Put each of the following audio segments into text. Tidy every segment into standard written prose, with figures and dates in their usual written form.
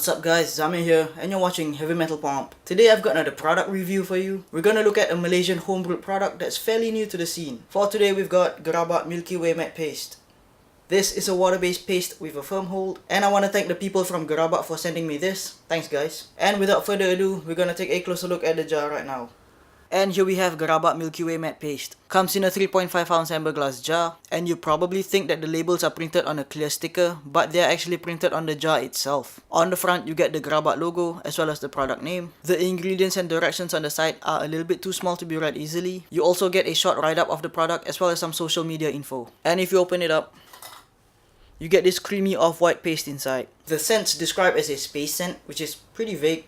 What's up guys, Zami here and you're watching Heavy Metal Pomp. Today I've got another product review for you. We're gonna look at a Malaysian homebrewed product that's fairly new to the scene. For today we've got Gerabak Milky Way Matte Paste. This is a water-based paste with a firm hold, and I want to thank the people from Gerabak for sending me this. Thanks guys. And without further ado, we're gonna take a closer look at the jar right now. And here we have Gerabak Milky Way Matte Paste. Comes in a 3.5 ounce amber glass jar, and you probably think that the labels are printed on a clear sticker, but they are actually printed on the jar itself. On the front you get the Gerabak logo as well as the product name. The ingredients and directions on the side are a little bit too small to be read easily. You also get a short write-up of the product as well as some social media info. And if you open it up, you get this creamy off-white paste inside. The scent's described as a space scent, which is pretty vague.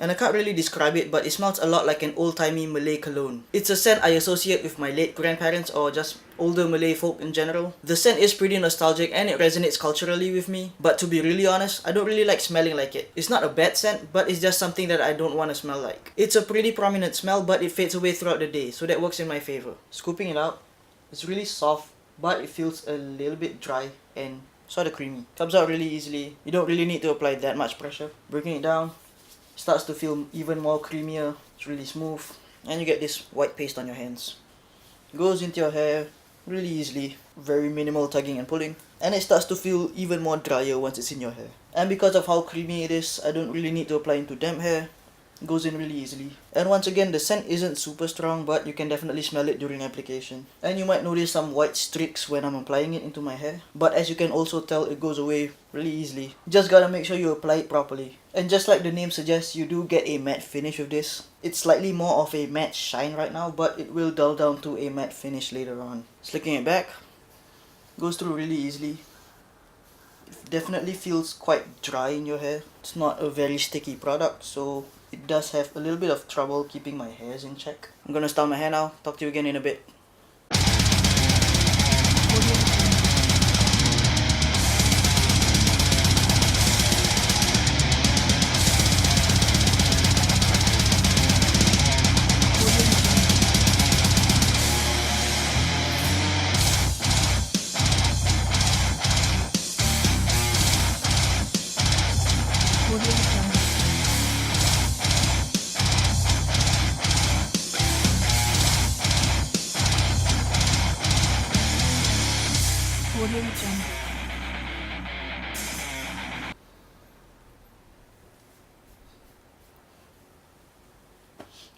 And I can't really describe it, but it smells a lot like an old-timey Malay cologne. It's a scent I associate with my late grandparents or just older Malay folk in general. The scent is pretty nostalgic and it resonates culturally with me, but to be really honest, I don't really like smelling like it. It's not a bad scent, but it's just something that I don't want to smell like. It's a pretty prominent smell, but it fades away throughout the day, so that works in my favor. Scooping it out, it's really soft, but it feels a little bit dry and sort of creamy. Comes out really easily. You don't really need to apply that much pressure. Breaking it down, starts to feel even more creamier. It's really smooth, and you get this white paste on your hands. Goes into your hair really easily, very minimal tugging and pulling, and it starts to feel even more drier once it's in your hair. And because of how creamy it is, I don't really need to apply into damp hair. It goes in really easily. And once again, the scent isn't super strong, but you can definitely smell it during application. And you might notice some white streaks when I'm applying it into my hair, but as you can also tell, it goes away really easily. Just gotta make sure you apply it properly. And just like the name suggests, you do get a matte finish with this. It's slightly more of a matte shine right now, but it will dull down to a matte finish later on. Slicking it back, goes through really easily. It definitely feels quite dry in your hair. It's not a very sticky product, so it does have a little bit of trouble keeping my hairs in check. I'm gonna style my hair now. Talk to you again in a bit.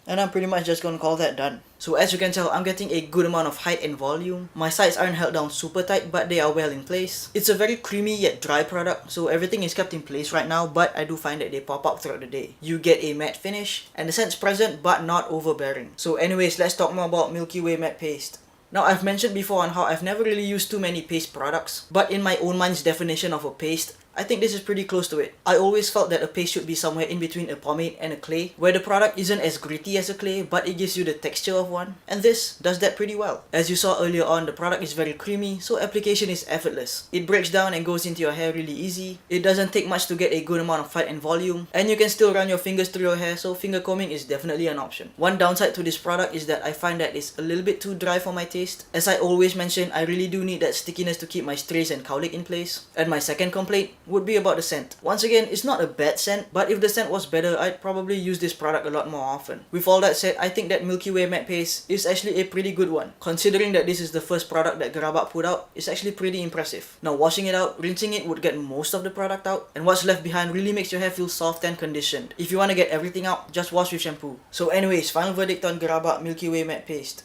And I'm pretty much just gonna call that done. So as you can tell, I'm getting a good amount of height and volume. My sides aren't held down super tight, but they are well in place. It's a very creamy yet dry product, so everything is kept in place right now, but I do find that they pop up throughout the day. You get a matte finish, and the scent's present but not overbearing. So anyways, let's talk more about Milky Way Matte Paste. Now, I've mentioned before on how I've never really used too many paste products, but in my own mind's definition of a paste, I think this is pretty close to it. I always felt that a paste should be somewhere in between a pomade and a clay, where the product isn't as gritty as a clay, but it gives you the texture of one. And this does that pretty well. As you saw earlier on, the product is very creamy, so application is effortless. It breaks down and goes into your hair really easy. It doesn't take much to get a good amount of height and volume, and you can still run your fingers through your hair, so finger combing is definitely an option. One downside to this product is that I find that it's a little bit too dry for my taste. As I always mention, I really do need that stickiness to keep my strays and cowlick in place. And my second complaint would be about the scent. Once again, it's not a bad scent, but if the scent was better, I'd probably use this product a lot more often. With all that said, I think that Milky Way Matte Paste is actually a pretty good one. Considering that this is the first product that Gerabak put out, it's actually pretty impressive. Now washing it out, rinsing it would get most of the product out, and what's left behind really makes your hair feel soft and conditioned. If you want to get everything out, just wash with shampoo. So anyways, final verdict on Gerabak Milky Way Matte Paste.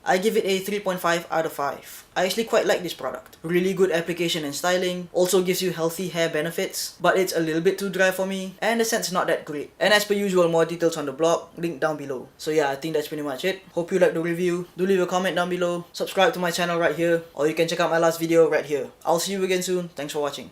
I give it a 3.5 out of 5. I actually quite like this product. Really good application and styling, also gives you healthy hair benefits, but it's a little bit too dry for me, and the scent's not that great. And as per usual, more details on the blog, link down below. So yeah, I think that's pretty much it. Hope you liked the review. Do leave a comment down below, subscribe to my channel right here, or you can check out my last video right here. I'll see you again soon. Thanks for watching.